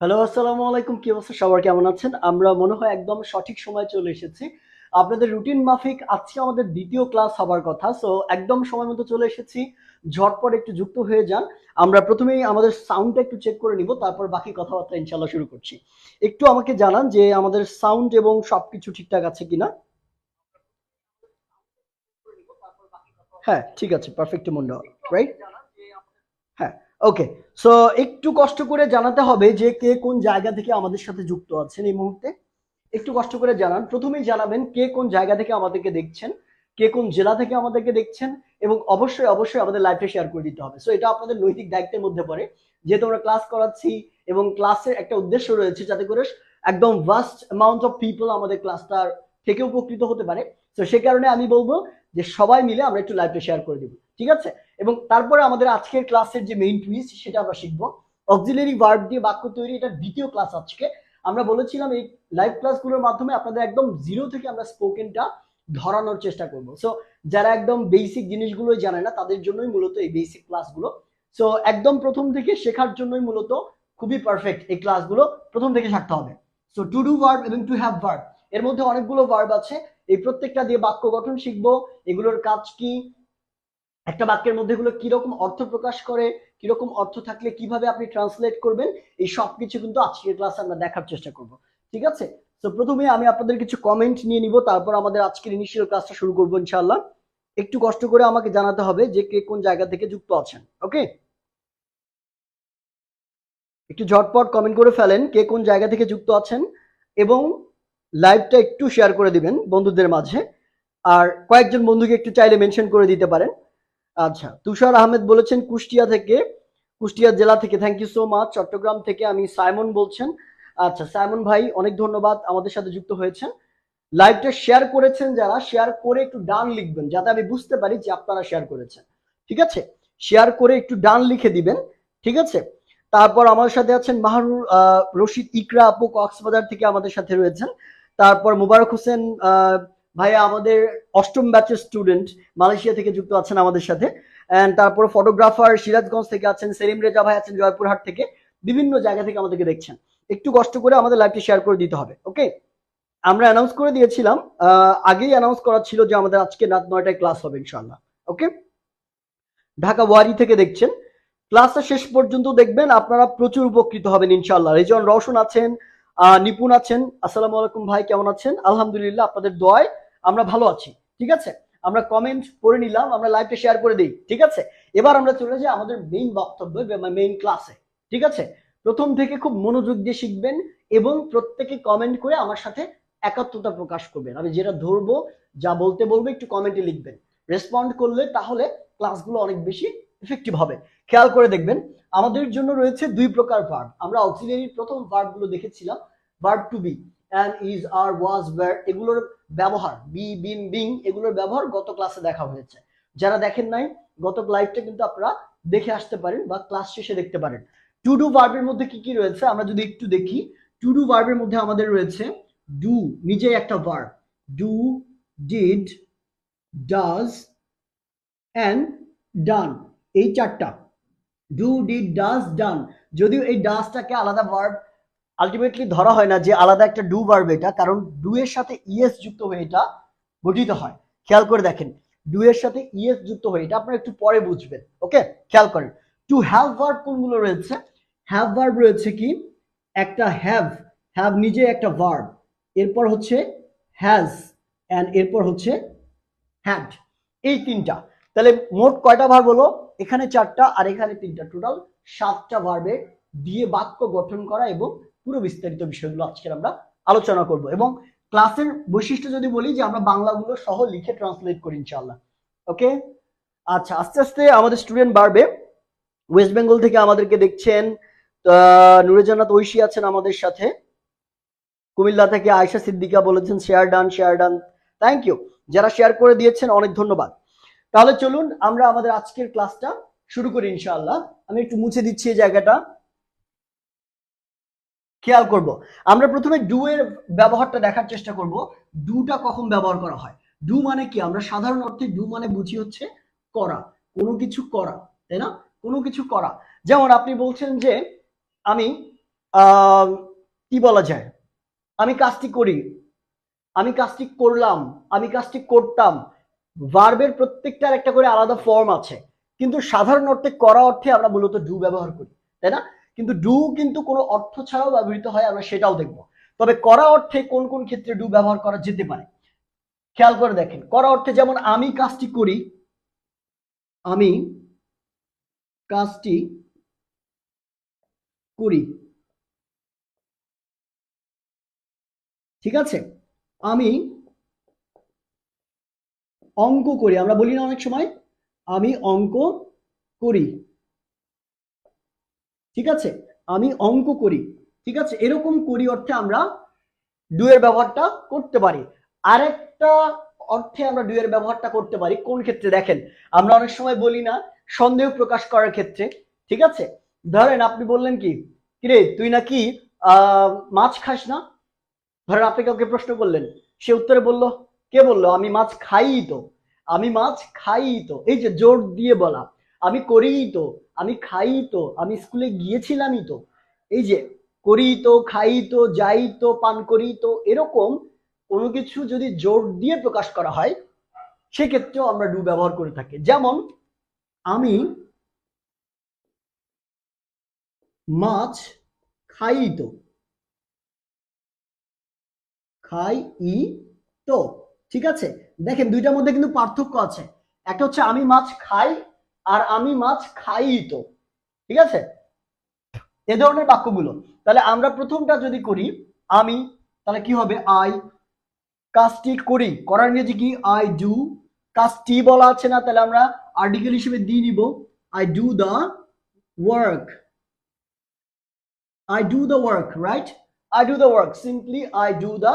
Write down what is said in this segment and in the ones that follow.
Hello, আসসালামু আলাইকুম। কি অবস্থা সবার, কেমন আছেন? আমরা মনে হয় একদম সঠিক সময় চলে এসেছি। আপনাদের রুটিন মাফিক আজকে আমাদের দ্বিতীয় ক্লাস হবার কথা। সো একদম সময় মতো চলে এসেছি। ঝটপট একটু যুক্ত হয়ে যান। আমরা প্রথমেই আমাদের সাউন্ডটা একটু চেক করে নিব, তারপর বাকি কথাবার্তা ইনশাল্লাহ শুরু করছি। একটু আমাকে জানান যে আমাদের সাউন্ড এবং সবকিছু ঠিকঠাক আছে কিনা। হ্যাঁ, ঠিক আছে, পারফেক্ট মুন্ডা, রাইট? হ্যাঁ, ওকে। সো একটু কষ্ট করে জানাতে হবে যে কে কোন জায়গা থেকে আমাদের সাথে যুক্ত আছেন এই মুহূর্তে। একটু কষ্ট করে জানান। প্রথমেই জানাবেন কে কোন জায়গা থেকে আমাদেরকে দেখছেন, কে কোন জেলা থেকে আমাদেরকে দেখছেন, এবং অবশ্যই অবশ্যই আমাদের লাইভটা শেয়ার করে দিতে হবে। সো এটা আপনাদের নৈতিক দায়িত্বের মধ্যে পড়ে, যেহেতু আমরা ক্লাস করাচ্ছি এবং ক্লাসের একটা উদ্দেশ্য রয়েছে যাতে করে একদম ভাস্ট অ্যামাউন্ট অফ পিপল আমাদের ক্লাসটার থেকে উপকৃত হতে পারে। তো সে কারণে আমি বলবো যে সবাই মিলে আমরা একটু লাইভটা শেয়ার করে দিব, ঠিক আছে? এবং তারপরে আমাদের আজকের ক্লাসের যে মেইন টুইস্ট সেটা আমরা শিখবো। অক্সিলারি ভার্ব দিয়ে বাক্য তৈরি, এটা দ্বিতীয় ক্লাস আজকে। আমরা বলেছিলাম এই লাইভ ক্লাসগুলোর মাধ্যমে আপনাদের একদম জিরো থেকে আমরা স্পোকেনটা ধরানোর চেষ্টা করব। সো যারা একদম বেসিক জিনিসগুলোই জানে না তাদের জন্যই মূলত এই বেসিক ক্লাসগুলো। সো একদম প্রথম থেকে শেখার জন্যই মূলত খুবই পারফেক্ট এই ক্লাসগুলো। প্রথম থেকে থাকতে হবে। সো টু ডু ভার্ব এবং টু হ্যাভ ভার্ব, এর মধ্যে অনেকগুলো ভার্ব আছে। এই প্রত্যেকটা দিয়ে বাক্য গঠন শিখবো, এগুলোর কাজ কি, একটা বাক্যের মধ্যে এগুলো কিরকম অর্থ প্রকাশ করে, কিরকম অর্থ থাকলে কিভাবে আপনি ট্রান্সলেট করবেন, এই সবকিছু কিন্তু আজকের ক্লাসে আমরা দেখার চেষ্টা করব, ঠিক আছে? তো প্রথমে আমি আপনাদের কিছু কমেন্ট নিয়ে নিব, তারপর আমাদের আজকের ইনিশিয়াল ক্লাসটা শুরু করবো ইনশাআল্লাহ। একটু কষ্ট করে আমাকে জানাতে হবে যে কে কোন জায়গা থেকে যুক্ত আছেন। ওকে, একটু ঝটপট কমেন্ট করে ফেলেন কে কোন জায়গা থেকে যুক্ত আছেন, এবং লাইভটা একটু শেয়ার করে দিবেন বন্ধুদের মাঝে। আর কয়েকজন বন্ধুকে একটু চাইলে মেনশন করে দিতে পারেন। আচ্ছা, তুষার আহমেদ বলেছেন কুষ্টিয়া থেকে, কুষ্টিয়া জেলা থেকে। Thank you so much. Chittagong থেকে আমি সাইমন বলছেন। আচ্ছা সাইমন ভাই, অনেক ধন্যবাদ আমাদের সাথে যুক্ত হয়েছেন। লাইভটা শেয়ার করেছেন যারা, শেয়ার করে একটু ডান লিখবেন যাতে আমি বুঝতে পারি যে আপনারা শেয়ার করেছেন, ঠিক আছে? শেয়ার করে একটু ডান লিখে দিবেন, ঠিক আছে? তারপর আমার সাথে আছেন মাহরুর রশিদ ইকরা আপু, কক্সবাজার থেকে আমাদের সাথে রয়েছেন। তারপর মুবারক হোসেন ভাইয়া আমাদের অষ্টম ব্যাচের স্টুডেন্ট, মালয়েশিয়া থেকে যুক্ত আছেন আমাদের সাথে। এন্ড তারপর ফটোগ্রাফার সিরাজগঞ্জ থেকে আছেন, সেলিম রেজা ভাই আছেন জয়পুরহাট থেকে। বিভিন্ন জায়গা থেকে আমাদেরকে দেখছেন। একটু কষ্ট করে আমাদের লাইভটি শেয়ার করে দিতে হবে। ওকে, আমরা অ্যানাউন্স করে দিয়েছিলাম, আগেই অ্যানাউন্স করা ছিল যে আমাদের আজকে রাত 9টায় ক্লাস হবে ইনশাআল্লাহ। ওকে, ঢাকা ওয়ারি থেকে দেখছেন। ক্লাসটা শেষ পর্যন্ত দেখবেন, আপনারা প্রচুর উপকৃত হবেন ইনশাআল্লাহ। রেজন রওশন আছেন, নিপুণ আছেন। আসসালামু আলাইকুম ভাই, কেমন আছেন? আলহামদুলিল্লাহ, আপনাদের দোয়ায় আমরা ভালো আছি, ঠিক আছে? আমরা কমেন্ট করে নিলাম, আমরা লাইভটা শেয়ার করে দিই, ঠিক আছে? এবার আমরা চলে যাই আমাদের মেইন বক্তব্য, মেইন ক্লাসে, ঠিক আছে? প্রথম থেকে খুব মনোযোগ দিয়ে শিখবেন এবং প্রত্যেকে কমেন্ট করে আমার সাথে একাত্মতা প্রকাশ করবেন। আমি যেটা ধরবো, যা বলতে বলবো একটু কমেন্টে লিখবেন। রেসপন্ড করলে তাহলে ক্লাসগুলো অনেক বেশি ইফেক্টিভ হবে। খেয়াল করে দেখবেন, আমাদের জন্য রয়েছে দুই প্রকার ভার্ব। আমরা অক্সিলিয়ারি প্রথম ভার্ব গুলো দেখেছিলাম, verb to be and is are was were, এগুলোর ব্যবহার বি বিন বিং, এগুলোর ব্যবহার গত ক্লাসে দেখা হয়েছে। যারা দেখেন নাই গত লাইভটা কিন্তু আপনারা দেখে আসতে পারেন বা ক্লাস শেষে দেখতে পারেন। টু ডু ভার্বের মধ্যে কি কি রয়েছে আমরা যদি একটু দেখি। টু ডু ভার্বের মধ্যে আমাদের রয়েছে ডু, নিজেই একটা verb. Do, did, does and done, এই চারটা। Do, did, does, done. যদিও এই ডাজটাকে আলাদা ভার্ব আলটিমেটলি ধরা হয় না যে আলাদা একটা ডু ভার্ব এটা, কারণ ডু এর সাথে ইএস যুক্ত হয়ে এটা গঠিত হয়। খেয়াল করে দেখেন, ডু এর সাথে ইএস যুক্ত হয়ে এটা আপনারা একটু পরে বুঝবেন। ওকে, খেয়াল করেন। টু হ্যাভ ভার্ব কোনগুলো রয়েছে? হ্যাভ ভার্ব রয়েছে কি, একটা হ্যাভ, হ্যাভ নিজে একটা ভার্ব। এরপর হচ্ছে হ্যাজ, এন্ড এরপর হচ্ছে হ্যাড, এই তিনটা। তাহলে মোট কয়টা ভার্ব হলো? এখানে চারটা আর এখানে তিনটা, টোটাল সাতটা ভার্বে দিয়ে বাক্য গঠন করা এবং পুরো বিস্তারিত বিষয়গুলো আজকে আমরা আলোচনা করব। এবং ক্লাসের বৈশিষ্ট্য যদি বলি যে আমরা বাংলাগুলো সহ লিখে ট্রান্সলেট করি ইনশাআল্লাহ। ওকে, আচ্ছা, আস্তে আস্তে আমাদের স্টুডেন্ট বাড়বে। ওয়েস্ট বেঙ্গল থেকে আমাদেরকে দেখছেন, নুরে জান্নাত ঐশী আছেন আমাদের সাথে। কুমিল্লা থেকে আয়শা সিদ্দিকা বলেছেন share done, share done, thank you. যারা শেয়ার করে দিয়েছেন অনেক ধন্যবাদ। তাহলে চলুন আমরা আমাদের আজকের ক্লাসটা শুরু করি ইনশাআল্লাহ। আমি একটু মুছে দিচ্ছি এই জায়গাটা। খেয়াল করব, আমরা প্রথমে ডু এর ব্যবহারটা দেখার চেষ্টা করব। ডুটা কখন ব্যবহার করা হয়? ডু মানে কি? আমরা সাধারণ অর্থে ডু মানে বুঝি হচ্ছে করা, কোনো কিছু করা, তাই না? কোনো কিছু করা। যেমন আপনি বলছেন যে আমি আহ কি বলা যায়, আমি কাজটি করি, আমি কাজটি করলাম, আমি কাজটি করতাম। ভার্বের প্রত্যেকটার একটা করে আলাদা ফর্ম আছে, কিন্তু সাধারণ অর্থে করা অর্থে আমরা মূলত ডু ব্যবহার করি, তাই না? কিন্তু ডু কিন্তু কোনো অর্থ ছাড়াও ব্যবহৃত হয়, আমরা সেটাও দেখব। তবে করা অর্থে কোন কোন ক্ষেত্রে ডু ব্যবহার করা যেতে পারে খেয়াল করে দেখেন। করা অর্থে যেমন আমি কাজটি করি, আমি কাজটি করি, ঠিক আছে। আমি অঙ্ক করি, আমরা বলি না অনেক সময় আমি অঙ্ক করি, ঠিক আছে। আমি অঙ্ক করি, ঠিক আছে। এরকম করি অর্থে আমরা ডু এর ব্যবহারটা করতে পারি। আরেকটা অর্থে আমরা ডু এর ব্যবহারটা করতে পারি কোন ক্ষেত্রে দেখেন, আমরা অনেক সময় বলি না সন্দেহ প্রকাশ করার ক্ষেত্রে, ঠিক আছে। ধরেন আপনি বললেন কি, কিরে তুই নাকি মাছ খাস না? ধরেন আপনি কাউকে প্রশ্ন করলেন, সে উত্তরে বলল, কে বলল আমি মাছ খাই তো, আমি মাছ খাই তো, এই যে জোর দিয়ে বলা, আমি করি তো, আমি খাই তো, আমি স্কুলে গিয়েছিলামই তো, এই যে করি তো, খাই তো, যাই তো, পান করি তো, এরকম কোনো কিছু যদি জোর দিয়ে প্রকাশ করা হয় সেক্ষেত্রেও আমরা ডু ব্যবহার করে থাকি। যেমন আমি মাছ খাই তো, খাই ই তো, ঠিক আছে। দেখেন দুইটার মধ্যে কিন্তু পার্থক্য আছে, একটা হচ্ছে আমি মাছ খাই আর আমি মাছ খাই তো, ঠিক আছে। এ ধরনের বাক্যগুলো, তাহলে আমরা প্রথমটা যদি করি আমি, তাহলে কি হবে আই, কাজটি করি, করার ইংরেজি কি আই ডু, কাজটি বলা আছে না, তাহলে আমরা আর্টিকেল হিসেবে দিয়ে নিব I do the work, I do the work, right? I do the work. Simply I do the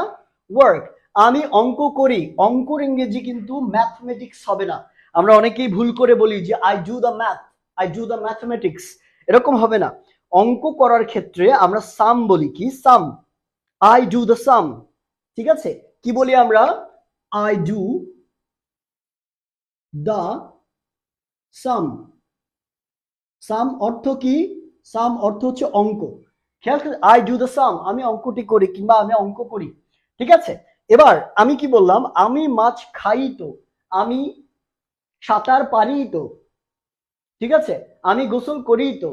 work. আমি অঙ্ক করি, অঙ্কর ইংরেজি কিন্তু ম্যাথমেটিক্স হবে না। আমরা অনেকেই ভুল করে বলি যে I do the math, I do the mathematics, এরকম হবে না। অঙ্ক করার ক্ষেত্রে আমরা সাম বলি, কি সাম, I do the sum, ঠিক আছে। কি বলি আমরা, I do the sum। সাম অর্থ কি, সাম অর্থ হচ্ছে অঙ্ক। খেয়াল করে আই ডু দ্য সাম, আমি অঙ্কটি করি কিংবা আমি অঙ্ক করি, ঠিক আছে। এবার আমি কি বললাম, আমি মাছ খাই তো, আমি সাঁতার পারি তো, ঠিক আছে, আমি গোসল করি তো,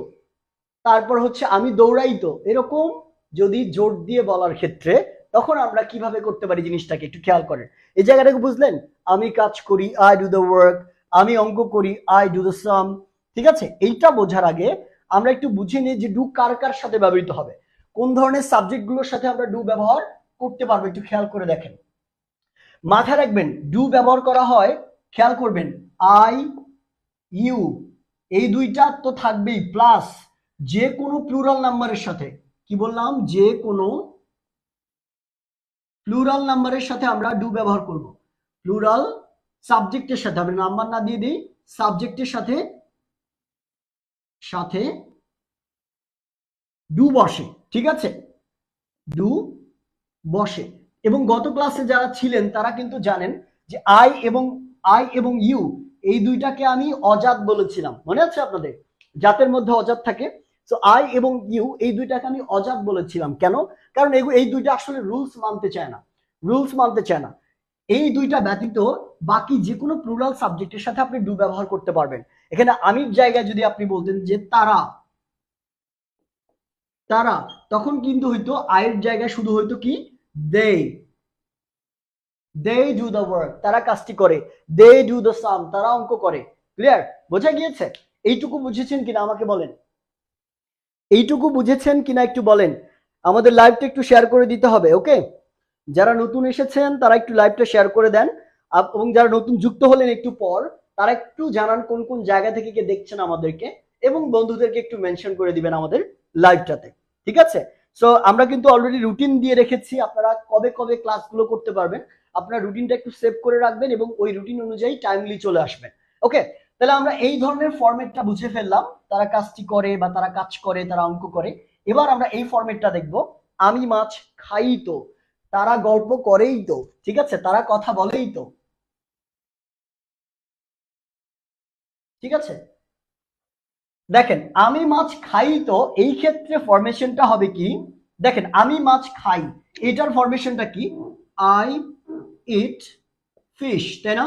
তারপর হচ্ছে আমি দৌড়াই তো, এরকম যদি জোর দিয়ে বলার ক্ষেত্রে তখন আমরা কিভাবে করতে পারি জিনিসটাকে একটু খেয়াল করেন। এই জায়গাটাকে বুঝলেন, আমি কাজ করি আই ডু দ্য ওয়ার্ক, আমি অঙ্ক করি আই ডু দ্য সাম, ঠিক আছে। এইটা বোঝার আগে আমরা একটু বুঝে নিই যে ডু কার কার সাথে ব্যবহৃত হবে, কোন ধরনের সাবজেক্ট গুলোর সাথে আমরা ডু ব্যবহার করতে পারবো একটু খেয়াল করে দেখেন। মাথায় রাখবেন ডু ব্যবহার করা হয়, খেয়াল করবেন আই ইউ এই দুইটা তো থাকবেই, প্লাস যে কোনো প্লুরাল নাম্বারের সাথে, কি বললাম, যে কোনো প্লুরাল নাম্বারের সাথে আমরা ডু ব্যবহার করব। প্লুরাল সাবজেক্টের সাথে, আমি নাম্বার না দিয়ে দিই, সাবজেক্টের সাথে সাথে ডু বসে, ঠিক আছে, ডু বসে। এবং গত ক্লাসে যারা ছিলেন তারা কিন্তু জানেন যে আই এবং ইউ এই দুইটাকে আমি অজাত বলেছিলাম, মনে আছে আপনাদের, জাতের মধ্যে অজাত থাকে। সো আই এবং ইউ এই দুইটাকে আমি অজাত বলেছিলাম, কেন? কারণ এই দুইটা আসলে রুলস মানতে চায় না, রুলস মানতে চায় না। এই দুইটা ব্যতীত বাকি যে কোনো প্লুরাল সাবজেক্টের সাথে আপনি ডু ব্যবহার করতে পারবেন। এখানে আমির জায়গায় যদি আপনি বলতেন যে তারা, তারা, তখন কিন্তু হইতো আয়ের জায়গায় শুধু হইতো কি দে, দে ডু দ্য ওয়ার্ক, তারা কাজটি করে, দে ডু দ্য সাম, তারা অঙ্ক করে। ক্লিয়ার, বোঝা গিয়েছে? এইটুকু বুঝেছেন কিনা আমাকে বলেন, এইটুকু বুঝেছেন কিনা একটু বলেন। আমাদের লাইভটা একটু শেয়ার করে দিতে হবে, ওকে। যারা নতুন এসেছেন তারা একটু লাইভটা শেয়ার করে দেন, এবং যারা নতুন যুক্ত হলেন একটু পর তারা একটু জানান কোন কোন জায়গা থেকে কে দেখছেন আমাদেরকে, এবং বন্ধুদেরকে একটু মেনশন করে দিবেন আমাদের লাইভটাতে, ঠিক আছে। সো আমরা কিন্তু অলরেডি রুটিন দিয়ে রেখেছি, আপনারা কবে কবে ক্লাসগুলো করতে পারবেন আপনারা রুটিনটা একটু সেভ করে রাখবেন এবং ওই রুটিন অনুযায়ী টাইমলি চলে আসবেন, ওকে। তাহলে আমরা এই ধরনের ফরম্যাটটা বুঝে ফেললাম, তারা কাজটি করে বা তারা কাজ করে, তারা অঙ্ক করে। এবার আমরা এই ফরম্যাটটা দেখব, আমি মাছ খাই তো, তারা গল্প করেই তো, ঠিক আছে, তারা কথা বলেই তো, ঠিক আছে। দেখেন আমি মাছ খাই, তো এই ক্ষেত্রে ফরমেশনটা হবে কি, দেখেন আমি মাছ খাই, এটার ফরমেশনটা কি, আই ইট ফিশ, তাই না?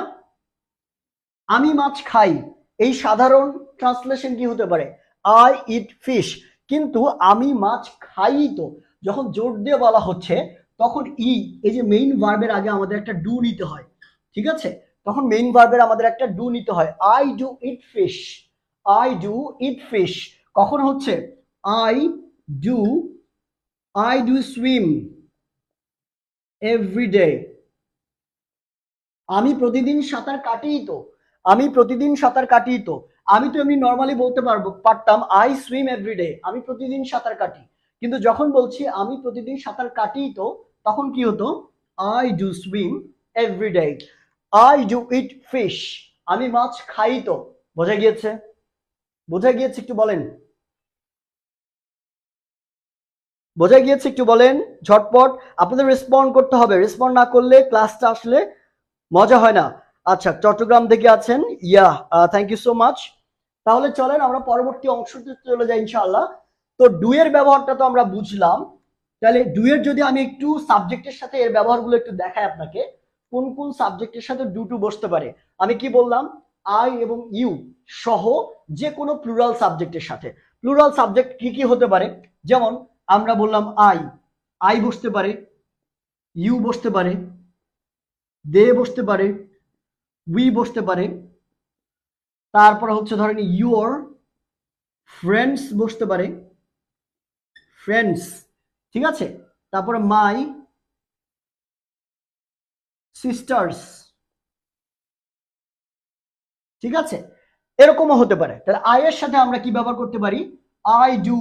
আমি মাছ খাই, এই সাধারণ ট্রান্সলেশন কি হতে পারে, আই ইট ফিশ। কিন্তু আমি মাছ খাই, তো যখন জোর দিয়ে বলা হচ্ছে তখন এই যে মেইন ভার্বের আগে আমাদের একটা ডু নিতে হয়, ঠিক আছে? তখন মেইন ভার্বের আমাদের একটা ডু নিতে হয়, I do eat fish, I do eat fish. কখন হচ্ছে, I do I do swim every day, আমি প্রতিদিন সাঁতার কাটি, তো আমি প্রতিদিন সাঁতার কাটি, তো আমি তো এমনি নর্মালি বলতে পারতাম আই সুইম এভরিডে, আমি প্রতিদিন সাঁতার কাটি। কিন্তু যখন বলছি আমি প্রতিদিন সাঁতার কাটি, তো তখন কি হতো, I do swim everyday, I do eat fish, আমি মাছ খাই, তো বোঝা গিয়েছে? বোঝা গিয়েছে একটু বলেন, বোঝা গিয়েছে একটু বলেন ঝটপট। আপনাদের রেসপন্ড করতে হবে, রেসপন্ড না করলে ক্লাসটা আসলে মজা হয় না। আচ্ছা, চট্টগ্রাম থেকে আছেন, ইয়া, থ্যাংক ইউ সো মাচ। তাহলে চলেন আমরা পরবর্তী অংশতে চলে যাই ইনশাআল্লাহ। তো ডু এর ব্যবহারটা তো আমরা বুঝলাম, তাহলে ডু এর যদি আমি একটু সাবজেক্টের সাথে এর ব্যবহারগুলো একটু দেখাই আপনাকে, কোন কোন সাবজেক্টের সাথে ডু টু বসতে পারে। আমি কি বললাম, আই এবং ইউ সহ যে কোনো প্লুরাল সাবজেক্টের সাথে। প্লুরাল সাবজেক্ট কি কি হতে পারে, যেমন আমরা বললাম আই, আই বসতে পারে, ইউ বসতে পারে, দে বসতে পারে, উই বসতে পারে, তারপর হচ্ছে ধরেন ইউর ফ্রেন্ডস বসতে পারে, ফ্রেন্ডস, ঠিক আছে? তারপরে মাই সিস্টার্স, ঠিক আছে? এরকমও হতে পারে। তাহলে আই এর সাথে আমরা কি ব্যবহার করতে পারি, আই ডু,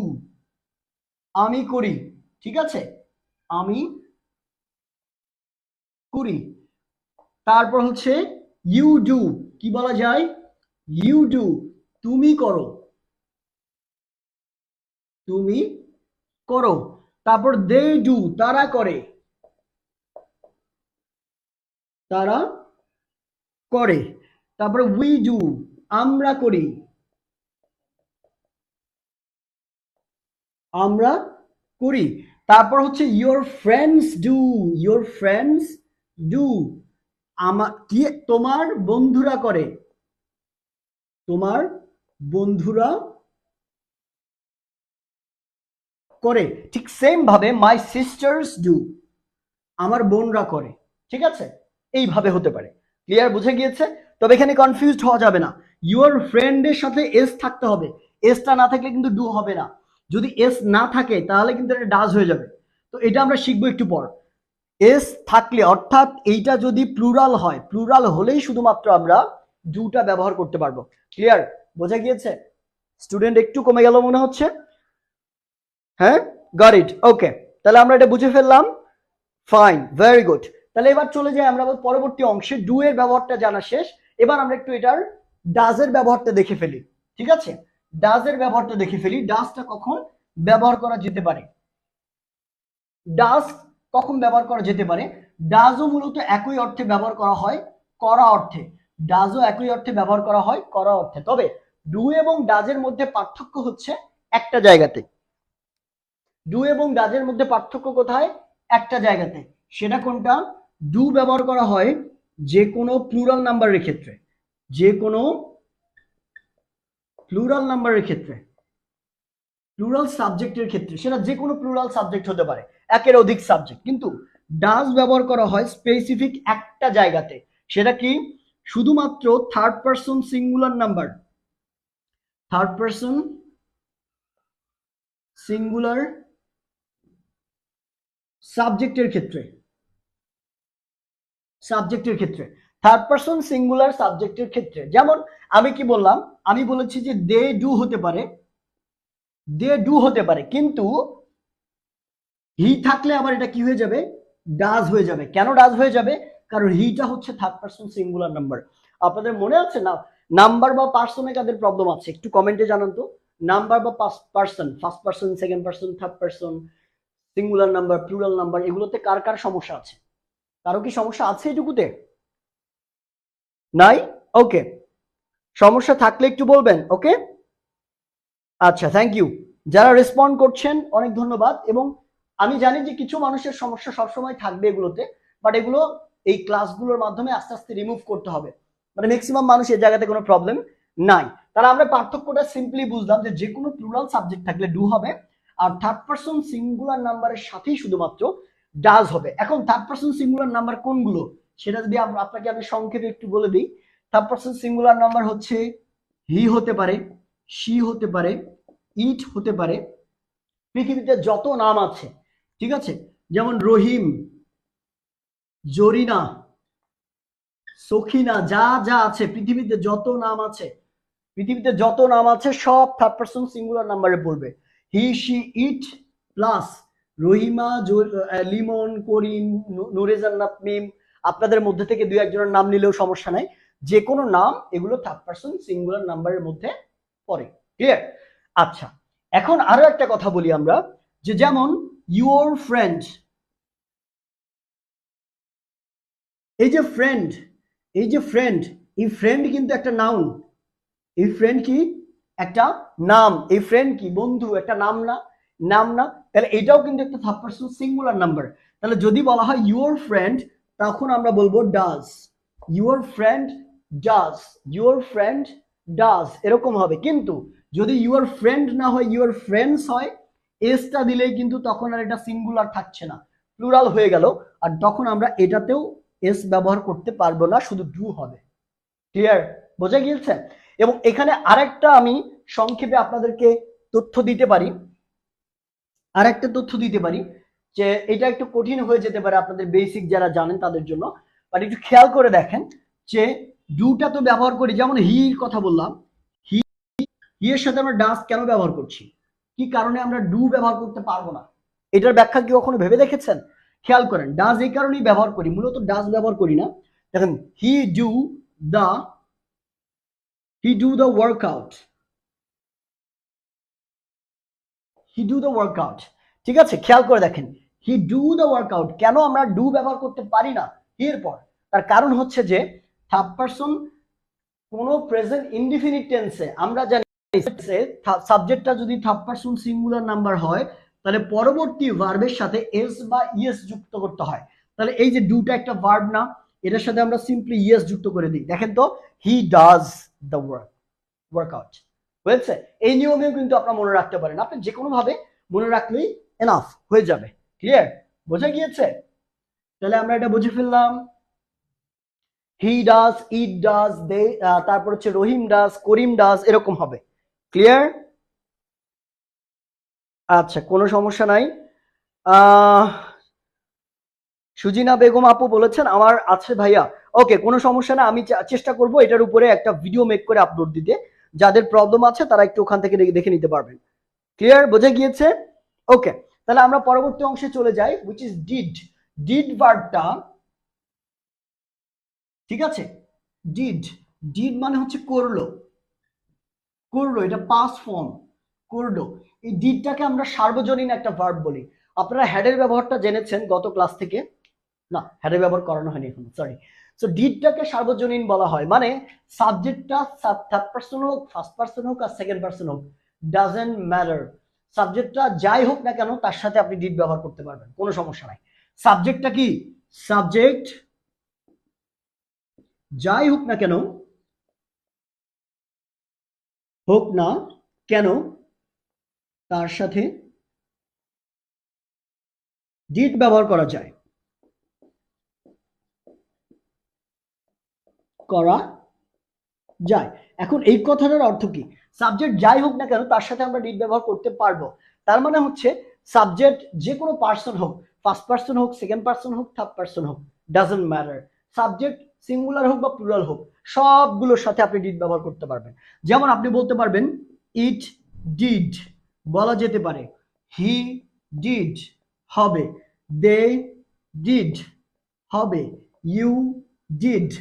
আমি করি, ঠিক আছে? আমি করি। তারপর হচ্ছে ইউ ডু, কি বলা যায়, ইউ ডু, তুমি করো, তুমি করো। তারপর দে ডু, তারা করে, তারা করে। তারপরে উই ডু, আমরা করি, আমরা করি। তারপর হচ্ছে your friends do, your friends do, কি তোমার বন্ধুরা করে, তোমার বন্ধুরা করে। ঠিক সেম ভাবে মাই সিস্টার্স ডু, আমার বোনরা করে, ঠিক আছে? এইভাবে হতে পারে। ক্লিয়ার, বুঝে গিয়েছে? তবে এখানে কনফিউজড হওয়া যাবে না, ইউর ফ্রেন্ডের সাথে এস থাকতে হবে, এসটা না থাকলে কিন্তু ডু হবে না। যদি এস না থাকে তাহলে কিন্তু এটা ডাজ হয়ে যাবে। তো এটা আমরা শিখবো একটু পর। এস থাকলে, অর্থাৎ এইটা যদি প্লুরাল হয়, প্লুরাল হলেই শুধুমাত্র আমরা ডুটা ব্যবহার করতে পারবো। ক্লিয়ার, বোঝা গিয়েছে? স্টুডেন্ট একটু কমে গেল মনে হচ্ছে। হ্যাঁ, গট ইট, ওকে। তাহলে আমরা এটা বুঝে ফেললাম, ফাইন, ভেরি গুড। তাহলে এবার চলে যাই আমরা পরবর্তী অংশে। ডু এর ব্যবহারটা জানা শেষ, এবার আমরা একটু এটার ডাজের ব্যবহারটা দেখে ফেলি, ঠিক আছে? ডাজের ব্যবহারটা দেখে ফেলি, ডাজটা কখন ব্যবহার করা যেতে পারে। ডাজ কখন ব্যবহার করা যেতে পারে, ডাজও মূলত একই অর্থে ব্যবহার করা হয়, করা অর্থে। ডাজও একই অর্থে ব্যবহার করা হয়, করা অর্থে। তবে ডু এবং ডাজের মধ্যে পার্থক্য হচ্ছে একটা জায়গাতে। ডু এবং ডাজের মধ্যে পার্থক্য কোথায়, একটা জায়গাতে। সেটা কোনটা, ডু ব্যবহার করা হয় যে কোনো প্লুরাল নাম্বারের ক্ষেত্রে, যে কোনো প্লুরাল নাম্বারের ক্ষেত্রে, প্লুরাল সাবজেক্টের ক্ষেত্রে, সেটা যে কোনো প্লুরাল সাবজেক্ট হতে পারে, একের অধিক সাবজেক্ট। কিন্তু ডাজ ব্যবহার করা হয় স্পেসিফিক একটা জায়গাতে, সেটা কি, শুধুমাত্র third person singular number, third person singular সাবজেক্টের ক্ষেত্রে, সাবজেক্টের ক্ষেত্রে, থার্ড পারসন সিঙ্গুলার সাবজেক্টের ক্ষেত্রে। যেমন আমি কি বললাম, আমি বলেছি যে দে ডু হতে পারে, দে ডু হতে পারে, কিন্তু হি থাকলে আবার এটা কি হয়ে যাবে, ডাজ হয়ে যাবে। কেন ডাজ হয়ে যাবে, কারণ হিটা হচ্ছে থার্ড পারসন সিঙ্গুলার নাম্বার। আপনাদের মনে আছে না, নাম্বার বা পার্সনে কাদের প্রবলেম আছে একটু কমেন্টে জানান তো। নাম্বার বা person, first person, second person, third person, singular number, plural number, এগুলোতে কার কার সমস্যা আছে? কারো কি সমস্যা আছে এটুকুতে? নাই? ওকে, সমস্যা থাকলে একটু বলবেন, ওকে। আচ্ছা, থ্যাংক ইউ। যারা রেসপন্ড করছেন অনেক ধন্যবাদ। এবং আমি জানি যে কিছু মানুষের সমস্যা সবসময় থাকবে এগুলোতে, বাট এগুলো এই ক্লাসগুলোর মাধ্যমে আস্তে আস্তে রিমুভ করতে হবে। মানে ম্যাক্সিমাম মানুষ এই জায়গাতে কোনো প্রবলেম নাই। তাহলে আমরা পার্থক্যটা সিম্পলি বুঝলাম যে যে কোনো প্লুরাল সাবজেক্ট থাকলে ডু হবে, আর থার্ড পারসন সিঙ্গুলার নাম্বারের সাথেই শুধুমাত্র ডাজ হবে। এখন থার্ড পারসন সিঙ্গুলার নাম্বার কোনগুলো সেটা যদি আপনাকে আমি সংক্ষেপে একটু বলে দিই। থার্ড পারসন সিঙ্গুলার নাম্বার হচ্ছে হি হতে পারে, শি হতে পারে, ইট হতে পারে, পৃথিবীতে যত নাম আছে, ঠিক আছে, যেমন রহিম, জরিনা, সখিনা, যা যা আছে পৃথিবীতে যত নাম আছে, পৃথিবীতে যত নাম আছে সব থার্ড পারসন সিঙ্গুলার নাম্বারে পড়বে। He, she, it plus Rahima, Limon, Karim, Nure Jannat, মিম, আপনাদের মধ্যে থেকে দুই একজনের নাম নিলেও সমস্যা নাই। যে কোনো নাম এগুলো থার্ড পারসন সিঙ্গুলার নাম্বারের মধ্যে পড়ে। ক্লিয়ার? আচ্ছা, এখন আরো একটা কথা বলি আমরা, যে যেমন ইউর ফ্রেন্ড, এই যে ফ্রেন্ড, এই যে ফ্রেন্ড, এই ফ্রেন্ড কিন্তু একটা নাউন। এই ফ্রেন্ড কি একটা নাম, এই ফ্রেন্ড কি বন্ধু, একটা নাম না? নাম না? তাহলে এটাও কিন্তু একটা থার্ড পারসন সিঙ্গুলার নাম্বার। তাহলে যদি বলা হয় ইউর ফ্রেন্ড, তখন আমরা বলবো does, your friend does, your friend does, এরকম হবে। কিন্তু যদি ইউর ফ্রেন্ড না হয় ইউর ফ্রেন্ডস হয়, এসটা দিলেই কিন্তু তখন আর এটা সিঙ্গুলার থাকছে না, প্লুরাল হয়ে গেল। আর তখন আমরা এটাতেও এস ব্যবহার করতে পারবো না, শুধু ডু হবে। ক্লিয়ার? বোঝা গিয়েছে? এবং এখানে আরেকটা আমি সংক্ষেপে আপনাদেরকে তথ্য দিতে পারি, আরেকটা তথ্য দিতে পারি, যে এটা একটু কঠিন হয়ে যেতে পারে আপনাদের বেসিক যারা জানেন তাদের জন্য, বাট একটু খেয়াল করে দেখেন যে ডুটা তো ব্যবহার করি, যেমন হির কথা বললাম, হি, হি এর সাথে আমরা ডাস কেন ব্যবহার করছি, কি কারণে আমরা ডু ব্যবহার করতে পারবো না, এটার ব্যাখ্যা কি কখনো ভেবে দেখেছেন? খেয়াল করেন, ডাজ এই কারণেই ব্যবহার করি, মূলত ডাজ ব্যবহার করি না। দেখেন, he do the, he do the workout, he do the workout, ঠিক আছে? খেয়াল করে দেখেন, হি ডু দ্য ওয়ার্কআউট, কেন আমরা ডু ব্যবহার করতে পারি না এর পর? তার কারণ হচ্ছে যে থার্ড পারসন কোন প্রেজেন্ট ইনডিফিনিট টেন্সে আমরা জানি সাবজেক্টটা যদি থার্ড পারসন সিঙ্গুলার নাম্বার হয়, তাহলে পরবর্তী ভার্বের সাথে এস বা ইএস যুক্ত করতে হয়। তাহলে এই যে ডুটা একটা ভার্ব না, এটার সাথে আমরা সিম্পলি ইএস যুক্ত করে দিই। দেখেন তো, হি ডাজ দ্য ওয়ার্কআউট হয়েছে। এই নিয়মেও কিন্তু আপনারা মনে রাখতে পারেন, আপনি যে কোনো ভাবে মনে রাখলেই এনাফ হয়ে যাবে। ক্লিয়ার? বোঝা গিয়েছে? তাহলে আমরা এটা বুঝে ফেললাম, হি ডাজ, ইট ডাজ, দে, তারপর হচ্ছে রহিম ডাজ, করিম ডাজ, এরকম হবে। ক্লিয়ার? আচ্ছা, কোনো সমস্যা নাই। আহ সুজিনা বেগম আপু বলেছেন আমার আছে ভাইয়া। ওকে, কোনো সমস্যা না, আমি চেষ্টা করব এটার উপরে একটা ভিডিও মেক করে আপলোড দিতে। যাদের প্রবলেম আছে তারা একটু ওখান থেকে দেখে নিতে পারবেন। ক্লিয়ার? বোঝা গিয়েছে? ওকে, তাহলে আমরা পরবর্তী অংশে চলে যাই, which is did। ডিড ভার্বটা, ঠিক আছে, ডিড, ডিড মানে হচ্ছে করলো, করলো, এটা পাস্ট ফর্ম, করলো। এই ডিডটাকে আমরা সার্বজনীন একটা ভার্ব বলি। আপনারা হ্যাডের ব্যবহারটা জেনেছেন গত ক্লাস থেকে, না হ্যাডের ব্যবহার করানো হয়নি এখন, সরি। সো ডিডটাকে সার্বজনীন বলা হয়, মানে সাবজেক্টটা থার্ড পারসন হোক, ফার্স্ট পারসন হোক আর সেকেন্ড পারসন হোক, ডাজেন্ট ম্যাটার, সাবজেক্টটা যাই হোক না কেন তার সাথে আপনি ডিড ব্যবহার করতে পারবেন, কোনো সমস্যা নাই। সাবজেক্টটা কি, সাবজেক্ট যাই হোক না কেন, হোক না কেন তার সাথে ডিড ব্যবহার করা যায়, করা যায়। এখন এই কথাটার অর্থ কি, সাবজেক্ট যাই হোক না কেন তার সাথে আমরা ডিড ব্যবহার করতে পারবো। তার মানে হচ্ছে সাবজেক্ট যে কোনো পার্সন হোক, ফার্স্ট পার্সন হোক, সেকেন্ড পার্সন হোক, থার্ড পার্সন হোক, ডাজন্ট ম্যাটার, সাবজেক্ট সিঙ্গুলার হোক বা প্লুরাল হোক, সবগুলোর সাথে আপনি ডিড ব্যবহার করতে পারবেন। যেমন আপনি বলতে পারবেন ইট ডিড, বলা যেতে পারে হি ডিড, হবে, দে ডিড, হবে, ইউ ডিড,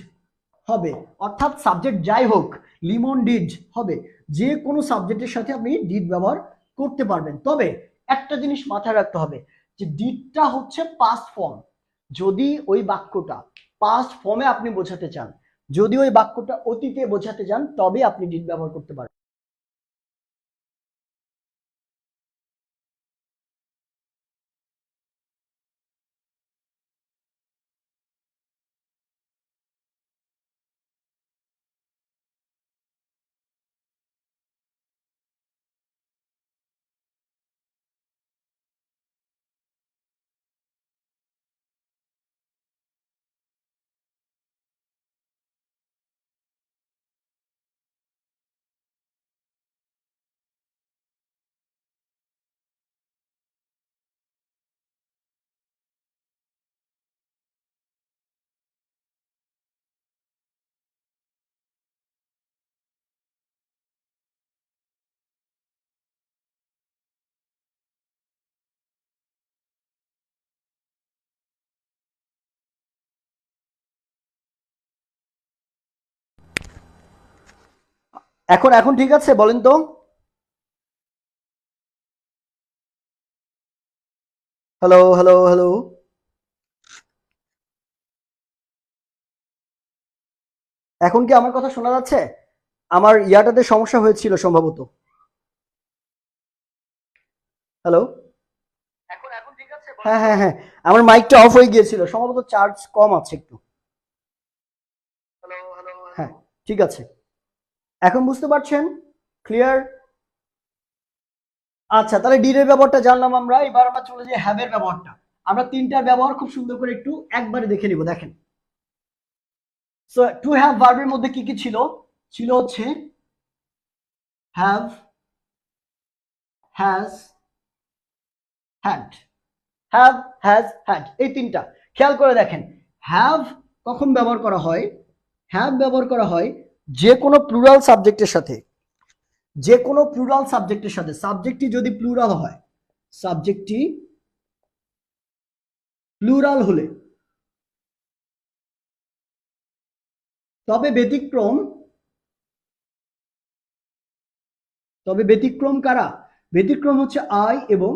হবে। অর্থাৎ সাবজেক্ট যাই হোক, লিমন ডিড হবে, যে কোনো সাবজেক্টের সাথে আপনি ডিড ব্যবহার করতে পারবেন। তবে একটা জিনিস মাথায় রাখতে হবে, যে ডিডটা হচ্ছে পাস্ট ফর্ম। যদি ওই বাক্যটা পাস্ট ফর্মে আপনি বোঝাতে চান, যদি ওই বাক্যটা অতীতে বোঝাতে চান, তবে আপনি ডিড ব্যবহার করতে পারবেন। এখন এখন ঠিক আছে বলেন তো? Hello hello hello. এখন কি আমার কথা শোনা যাচ্ছে? আমার ইয়াটাতে সমস্যা হয়েছিল সম্ভবত। হ্যালো। এখন এখন ঠিক আছে? হ্যাঁ হ্যাঁ হ্যাঁ, আমার মাইকটা অফ হয়ে গিয়েছিল, সম্ভবত চার্জ কম আছে একটু। Hello hello. হ্যাঁ, ঠিক আছে। এখন বুঝতে পারছেন? ক্লিয়ার? আচ্ছা, তাহলে ডিড এর ব্যবহারটা জানলাম আমরা। এবার আমরা চলে যাই হ্যাভ এর ব্যবহারটা। আমরা তিনটার ব্যবহার খুব সুন্দর করে একটু একবারে দেখে নিব। দেখেন, সো টু হ্যাভ ভার্বের মধ্যে কি কি ছিল? ছিল হচ্ছে have, has, had. Have, has, had, এই তিনটা খেয়াল করে দেখেন। হ্যাভ কখন ব্যবহার করা হয়? হ্যাভ ব্যবহার করা হয় যে কোনো প্লুরাল সাবজেক্টের সাথে। যে কোনো প্লুরাল সাবজেক্টের সাথে, সাবজেক্টটি যদি প্লুরাল হয়, সাবজেক্টটি প্লুরাল হলে। তবে ব্যতিক্রম, তবে ব্যতিক্রম কারা? ব্যতিক্রম হচ্ছে আই এবং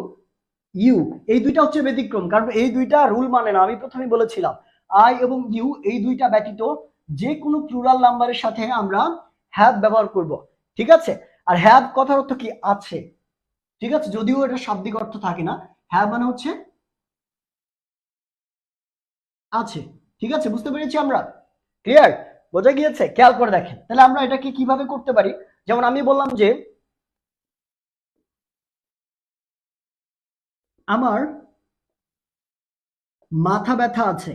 ইউ, এই দুইটা হচ্ছে ব্যতিক্রম, কারণ এই দুইটা রুল মানে না। আমি প্রথমে বলেছিলাম আই এবং ইউ এই দুইটা ব্যতীত যে কোনো প্লুরাল নাম্বারের সাথে আমরা হ্যাভ ব্যবহার করব, ঠিক আছে? আর হ্যাভ কথার অর্থ কি? আছে, ঠিক আছে? যদিও এটা শাব্দিক অর্থ থাকে না, হ্যাভ মানে হচ্ছে আছে, ঠিক আছে? বুঝতে পেরেছি আমরা? ক্লিয়ার? বোঝা গিয়েছে? খেয়াল করে দেখেন, তাহলে আমরা এটাকে কিভাবে করতে পারি। যেমন আমি বললাম যে আমার মাথা ব্যথা আছে।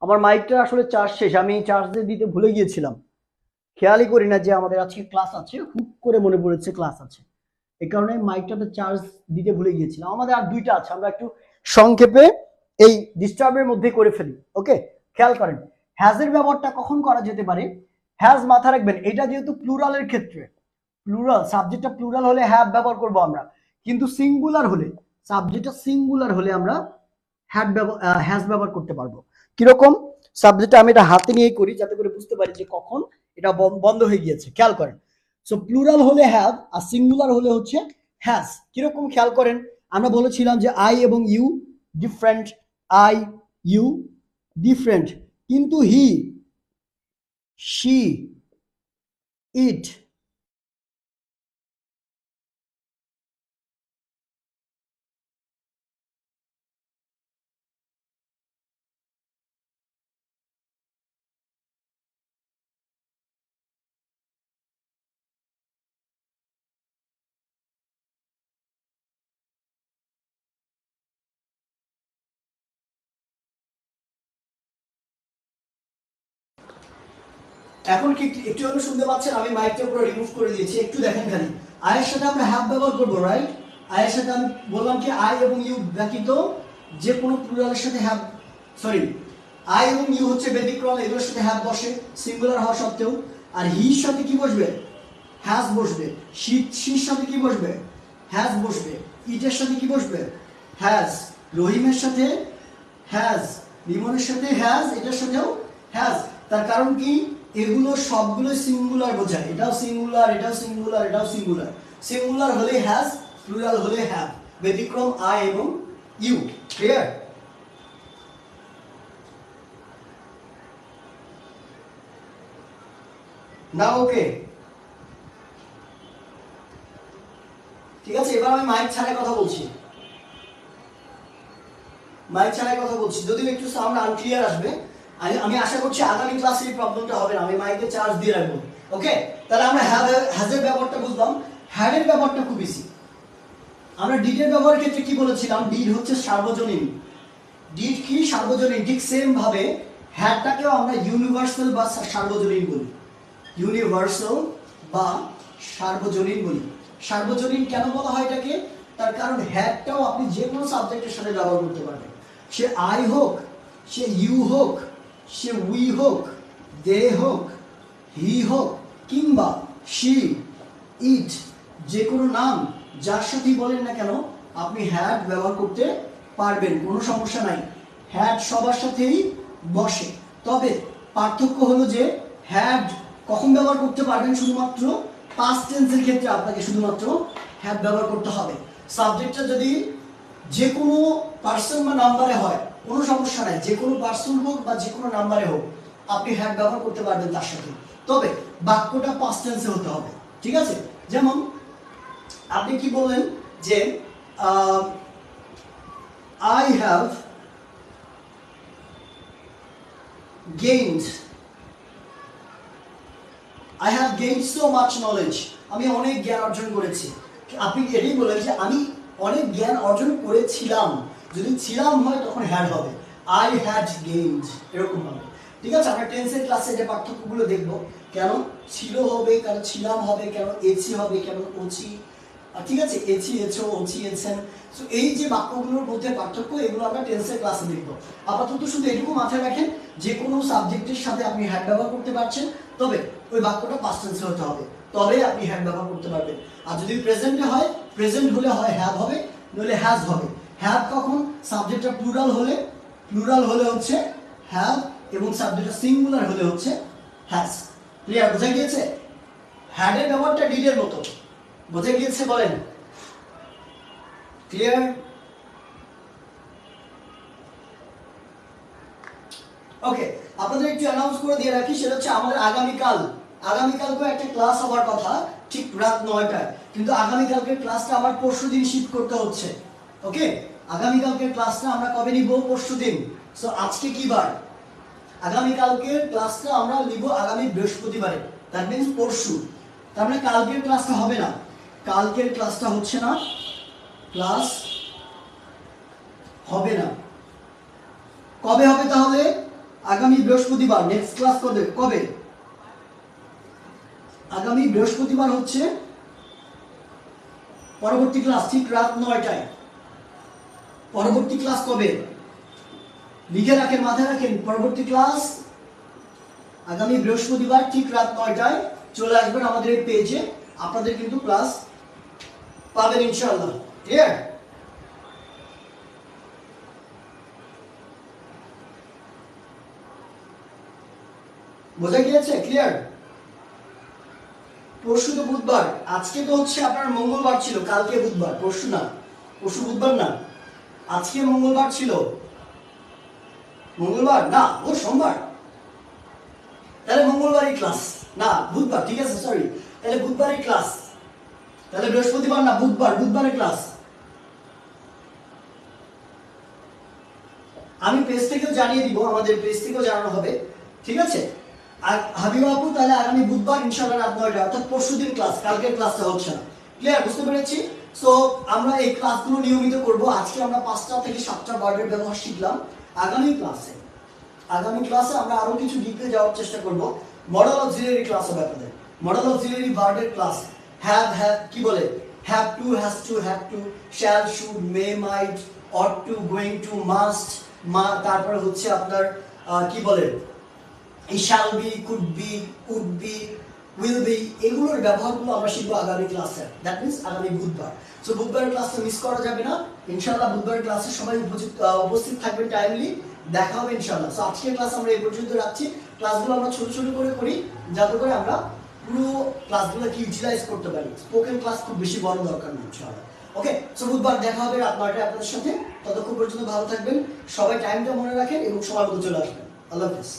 আমার মাইকটা আসলে চার্জ শেষ, আমি চার্জ দিতে ভুলে গিয়েছিলাম, খেয়ালই করি না যে আমাদের আজকে ক্লাস আছে, হুট করে মনে পড়েছে ক্লাস আছে, এই কারণে মাইকটাতে চার্জ দিতে ভুলে গিয়েছিলাম। আমাদের আর দুইটা আছে, আমরা একটু সংক্ষেপে এই ডিস্টার্বের মধ্যে করে ফেলি। ওকে, খেয়াল করেন হ্যাজ এর ব্যবহারটা কখন করা যেতে পারে। হ্যাজ মাথা রাখবেন, এটা যেহেতু প্লুরালের ক্ষেত্রে, প্লুরাল সাবজেক্টটা প্লুরাল হলে হ্যাভ ব্যবহার করব আমরা, কিন্তু সিঙ্গুলার হলে, সাবজেক্টটা সিঙ্গুলার হলে আমরা হ্যাজ ব্যবহার করতে পারবো। কিরকম? সাবজেক্টটা আমি এটা হাতে নিয়েই করি যাতে করে বুঝতে পারি যে কখন এটা বন্ধ হয়ে গিয়েছে। খেয়াল করেন, সো প্লুরাল হলে হ্যাভ আর সিঙ্গুলার হলে হচ্ছে হ্যাজ। কিরকম খেয়াল করেন, আমরা বলেছিলাম যে আই এবং you different, I you different, কিন্তু হি, শি, ইট। এখন কি একটু হলো শুনতে পাচ্ছেন? আমি মাইকটা পুরো রিমুভ করে দিয়েছি, একটু দেখেন খালি। আয়ের সাথে আমরা হ্যাভ ব্যবহার করবো, রাইট? আয়ের সাথে আমি বললাম কি আই এবং ইউ ব্যতীত যে কোনো প্লুরালের সাথে হ্যাভ, সরি, আই এবং ইউ হচ্ছে ব্যতিক্রম, এগুলোর সাথে হ্যাভ বসে সিঙ্গুলার হওয়া সত্ত্বেও। আর হির সাথে কি বসবে? হ্যাজ বসবে। শির সাথে কি বসবে? হ্যাজ বসবে। ইটের সাথে কি বসবে? হ্যাজ। রহিমের সাথে হ্যাজ, লিমনের সাথে হ্যাজ, এটার সাথেও হ্যাজ। তার কারণ কি? এগুলো সবগুলো সিঙ্গুলার বোঝায়, এটাও সিঙ্গুলার, এটাও সিঙ্গুলার, এটাও সিঙ্গুলার। সিঙ্গুলার হলে হ্যাজ, প্লুরাল হলে হ্যাভ, ব্যতিক্রম আই এবং ইউ। ক্লিয়ার? না ওকে, ঠিক আছে। এবার আমি মাইক ছাড়াই কথা বলছি, মাইক ছাড়াই কথা বলছি, যদিও একটু সাউন্ড আনক্লিয়ার আসবে। আমি আশা করছি আগামী ক্লাসে এই প্রবলেমটা হবে না, আমি মাইকে চার্জ দিয়ে রাখবো। ওকে, তাহলে আমরা হ্যাজের ব্যবহারটা বুঝলাম। হ্যাডের ব্যবহারটা খুব বেশি। আমরা ডিডের ব্যবহারের ক্ষেত্রে কি বলেছিলাম? ডিড হচ্ছে সার্বজনীন। ডিড কি? সার্বজনীন। ঠিক সেম ভাবে হ্যাডটাকেও আমরা ইউনিভার্সাল বা সার্বজনীন বলি। ইউনিভার্সাল বা সার্বজনীন বলি। সার্বজনীন কেন বলা হয় এটাকে? তার কারণ হ্যাডটাও আপনি যে কোনো সাবজেক্টের সাথে ব্যবহার করতে পারবেন। সে আই হোক, সে ইউ হোক, সে উই হোক, দে হোক, হি হোক, কিংবা শি, ইট, যে কোনো নাম যার সাথেই বলেন না কেন আপনি হ্যাড ব্যবহার করতে পারবেন, কোনো সমস্যা নাই। হ্যাড সবার সাথেই বসে, তবে পার্থক্য হলো যে হ্যাড কখন ব্যবহার করতে পারবেন? শুধুমাত্র পাস্ট টেন্সের ক্ষেত্রে আপনাকে শুধুমাত্র হ্যাড ব্যবহার করতে হবে। সাবজেক্টটা যদি যে কোনো পার্সন বা নাম্বারে হয় কোনো সমস্যা নাই, যে কোনো পার্সন হোক বা যে কোনো নাম্বারে হোক আপনি হ্যাড ব্যবহার করতে পারবেন তার সাথে, তবে বাক্যটা পাস্ট টেন্সে হতে হবে। ঠিক আছে? যেমন আপনি কি বললেন যে I have gained, I have gained so much knowledge, আমি অনেক জ্ঞান অর্জন করেছি। আপনি এটাই বলেন যে আমি অনেক জ্ঞান অর্জন করেছিলাম, যদি ছিলাম হয় তখন হ্যাড হবে, I had gained, এরকম হবে। ঠিক আছে? আমরা টেন্সের ক্লাসে যে পার্থক্যগুলো দেখব, কেন ছিল হবে, কেন ছিলাম হবে, কেন এছি হবে, কেন ওছি, ঠিক আছে, এছি এছো ওছি এছেন। সো এই যে বাক্যগুলোর মধ্যে পার্থক্য, এগুলো আমরা টেন্সের ক্লাসে দেখব। আপাতত শুধু এটুকু মাথায় রাখেন, যে কোনো সাবজেক্টের সাথে আপনি হ্যাড ব্যবহার করতে পারছেন, তবে ওই বাক্যটা পাস্ট টেন্সে হতে হবে, তবে আপনি হ্যাড ব্যবহার করতে পারবেন। আর যদি প্রেজেন্টে হয়, প্রেজেন্ট হলে হয় হ্যাভ হবে, নইলে হ্যাজ হবে। হ্যাভ কখন? সাবজেক্টটা প্লুরাল হলে, প্লুরাল হলে হচ্ছে হ্যাভ, এবং সাবজেক্টটা সিঙ্গুলার হলে হচ্ছে হ্যাজ। ক্লিয়ার? বোঝা গিয়েছে? হ্যাডের ব্যবহারটা ডিডের মতো, বোঝা গিয়েছে বলেন? ক্লিয়ার? ওকে, আপনাদের একটু অ্যানাউন্স করে দিয়ে রাখি, সেটা হচ্ছে আমাদের আগামীকালকে একটা ক্লাস হওয়ার কথা, ঠিক রাত 9টায়, কিন্তু আগামীকালকের ক্লাসটা আমার পরশুদিন শিফট করতে হচ্ছে। ওকে, আগামীকালকের ক্লাসটা আমরা কবে নিব? পরশুদিন। সো আজকে কি বার? আগামীকালকের ক্লাসটা আমরা নিব আগামী বৃহস্পতিবারে, দ্যাট মিন্স পরশু। তার মানে কালকের ক্লাসটা হবে না, কালকের ক্লাসটা হচ্ছে না, ক্লাস হবে না। কবে হবে তাহলে? আগামী বৃহস্পতিবার। নেক্সট ক্লাস কবে? আগামী বৃহস্পতিবার হচ্ছে পরবর্তী ক্লাস, ঠিক রাত 9টায়। পরবর্তী ক্লাস কবে? লিখে রাখেন, মাথায় রাখেন, পরবর্তী ক্লাস আগামী বৃহস্পতিবার ঠিক রাত 9টায় চলে আসবেন আমাদের এই পেজে, আপনাদের কিন্তু ক্লাস পাবেন ইনশাআল্লাহ। ক্লিয়ার? বোঝা গিয়েছে? ক্লিয়ার? পরশু তো বুধবার, আজকে তো হচ্ছে আপনার মঙ্গলবার ছিল, কালকে বুধবার, পরশু না, পরশু বুধবার না, আজকে মঙ্গলবার ছিল, মঙ্গলবার না, ও সোমবার, তাহলে মঙ্গলবারই ক্লাস না, বুধবার, ঠিক আছে, সরি, তাহলে বুধবারই ক্লাস, তাহলে বৃহস্পতিবার না, বুধবারের ক্লাস। আমি পেজ থেকেও জানিয়ে দিব, আমাদের পেজ থেকেও জানানো হবে, ঠিক আছে? আর হাবিবা আপু, তাহলে আগামী বুধবার ইনশাআল্লাহ রাত 9টায়, অর্থাৎ পরশুদিন ক্লাস, কালকের ক্লাসটা হচ্ছে না। ক্লিয়ার? বুঝতে পেরেছি? সো আমরা এই ক্লাসগুলো নিয়মিত করব। আজকে আমরা 5টা থেকে 7টা ওয়ার্ডের ব্যবহার শিখলাম। আগামী ক্লাসে আমরা আরো কিছু ডিপে যাওয়ার চেষ্টা করব। মডেল অক্সিলারি ক্লাস হবে আপনাদের, মডেল অক্সিলারি ভার্বের ক্লাস। হ্যাভ কি বলে? Have to, has to, have to, shall, should, may, might, ought to, going to, must, তারপরে হচ্ছে আপনার কি বলে, এই shall be, could be, would be, will be, এগুলোর ব্যবহারগুলো আমরা শিখবো আগামী ক্লাসে, দ্যাট মিন্স আগামী বুধবার। সো বুধবারের ক্লাসটা মিস করা যাবে না ইনশাআল্লাহ। বুধবারের ক্লাসে সবাই উপস্থিত থাকবেন টাইমলি, দেখা হবে ইনশাআল্লাহ। সো আজকের ক্লাস আমরা এই পর্যন্ত রাখছি। ক্লাসগুলো আমরা ছোট ছোট করে করি, যাতে করে আমরা পুরো ক্লাসগুলোকে ইউটিলাইজ করতে পারি। স্পোকেন ক্লাস খুব বেশি বড় দরকার নেই ইনশাআল্লাহ। ওকে, সো বুধবার দেখা হবে রাত 9টায় আপনাদের সাথে। ততক্ষণ পর্যন্ত ভালো থাকবেন সবাই, টাইমটা মনে রাখেন এবং সময় মতো চলে আসবেন। আল্লাহ হাফেজ।